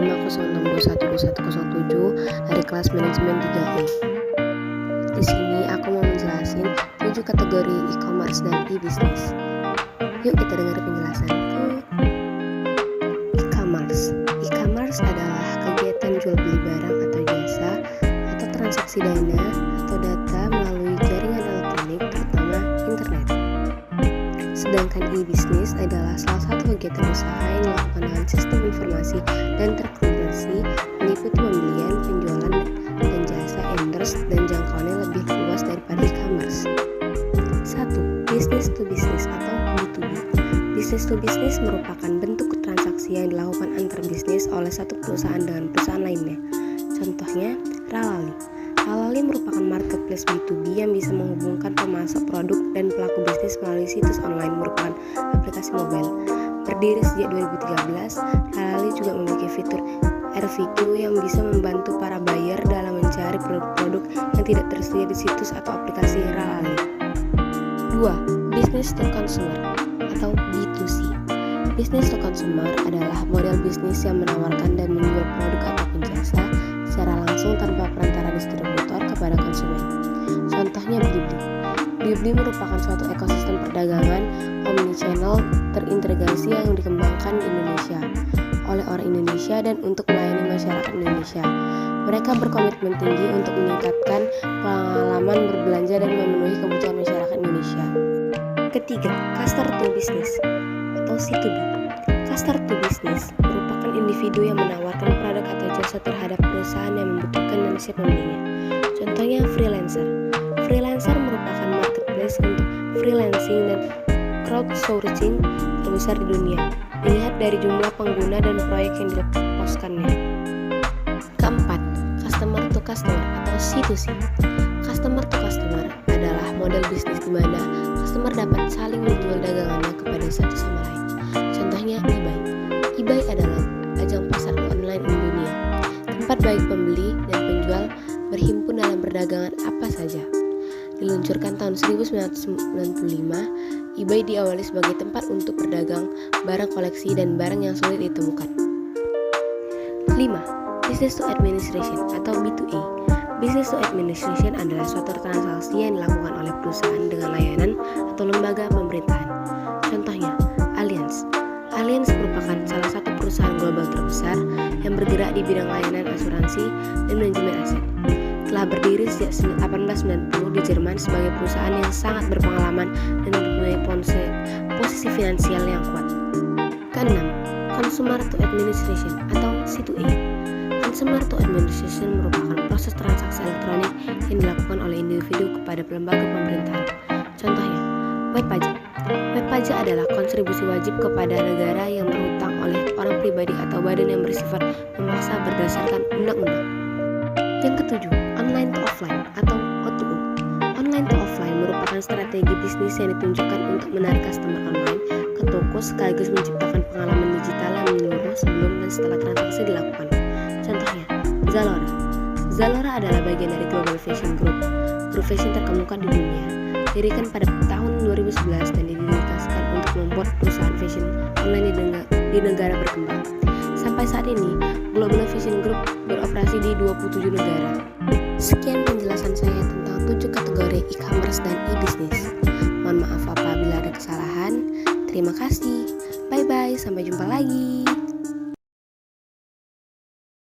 0506212107 dari kelas manajemen 3E. Di sini aku mau menjelasin 7 kategori e-commerce dan e-business. Yuk kita dengar penjelasanku. E-commerce. E-commerce adalah kegiatan jual beli barang atau jasa atau transaksi dana atau data melalui jaringan elektronik terutama internet. Sedangkan e-business adalah salah satu kegiatan usaha yang dilakukan dengan sistem informasi dan terkoneksi meliputi pembelian, penjualan, dan jasa endorse dan jangkauannya lebih luas daripada e-commerce. 1. Business to business atau B2B. Business to business merupakan bentuk transaksi yang dilakukan antar bisnis oleh satu perusahaan dengan perusahaan lainnya. Contohnya, Ralali. Ralali merupakan marketplace B2B yang bisa menghubungkan pemasok produk dan pelaku bisnis melalui situs online merupakan aplikasi mobile. Berdiri sejak 2013, Ralali juga memiliki fitur RFQ yang bisa membantu para buyer dalam mencari produk-produk yang tidak tersedia di situs atau aplikasi Ralali. 2. Business to consumer atau B2C. Business to consumer adalah model bisnis yang menawarkan dan menjual produk ataupun jasa secara langsung tanpa perantara distributor kepada konsumen. Contohnya Blibli. Blibli merupakan suatu ekosistem perdagangan omnichannel terintegrasi yang dikembangkan di Indonesia oleh orang Indonesia dan untuk melayani masyarakat Indonesia. Mereka berkomitmen tinggi untuk meningkatkan pengalaman berbelanja dan memenuhi kebutuhan masyarakat Indonesia. Ketiga, customer to business atau C2B. Customer to business merupakan individu yang menawarkan produk atau jasa terhadap perusahaan yang membutuhkan dan siap membelinya. Contohnya freelancer. Freelancer merupakan marketplace untuk freelancing dan crowdsourcing terbesar di dunia, dilihat dari jumlah pengguna dan proyek yang diposkannya. Keempat, customer to customer atau C2C. Customer to customer adalah model bisnis di mana customer dapat saling menjual dagangannya kepada satu sama lain. Contohnya eBay. eBay adalah ajang pasar online di dunia, tempat baik pembeli dan penjual berhimpun dalam perdagangan apa saja. Diluncurkan tahun 1995, eBay diawali sebagai tempat untuk berdagang barang koleksi dan barang yang sulit ditemukan. 5. Business to administration atau B2A. Business to administration adalah suatu transaksi yang dilakukan oleh perusahaan dengan layanan atau lembaga pemerintahan. Contohnya, Allianz. Allianz merupakan salah satu perusahaan global terbesar yang bergerak di bidang layanan asuransi dan manajemen aset. Telah berdiri sejak 1890 di Jerman sebagai perusahaan yang sangat berpengalaman dan mempunyai posisi finansial yang kuat. Keenam, consumer to administration atau C2A. Consumer to administration merupakan proses transaksi elektronik yang dilakukan oleh individu kepada lembaga pemerintahan. Contohnya, web pajak. Web pajak adalah kontribusi wajib kepada negara yang berhutang oleh orang pribadi atau badan yang bersifat memaksa berdasarkan undang-undang. Yang ketujuh, online to offline atau O2O. Online to offline merupakan strategi bisnis yang ditunjukkan untuk menarik customer online ke toko sekaligus menciptakan pengalaman digital yang menyeluruh sebelum dan setelah transaksi dilakukan. Contohnya, Zalora. Zalora adalah bagian dari Global Fashion Group, grup fashion terkemuka di dunia. Didirikan pada tahun 2011 dan didedikasikan untuk membuat perusahaan fashion online di negara berkembang. Sampai saat ini, Global Fashion Group beroperasi di 27 negara. Sekian penjelasan saya tentang 7 kategori e-commerce dan e-business. Mohon maaf apabila ada kesalahan. Terima kasih. Bye-bye, sampai jumpa lagi.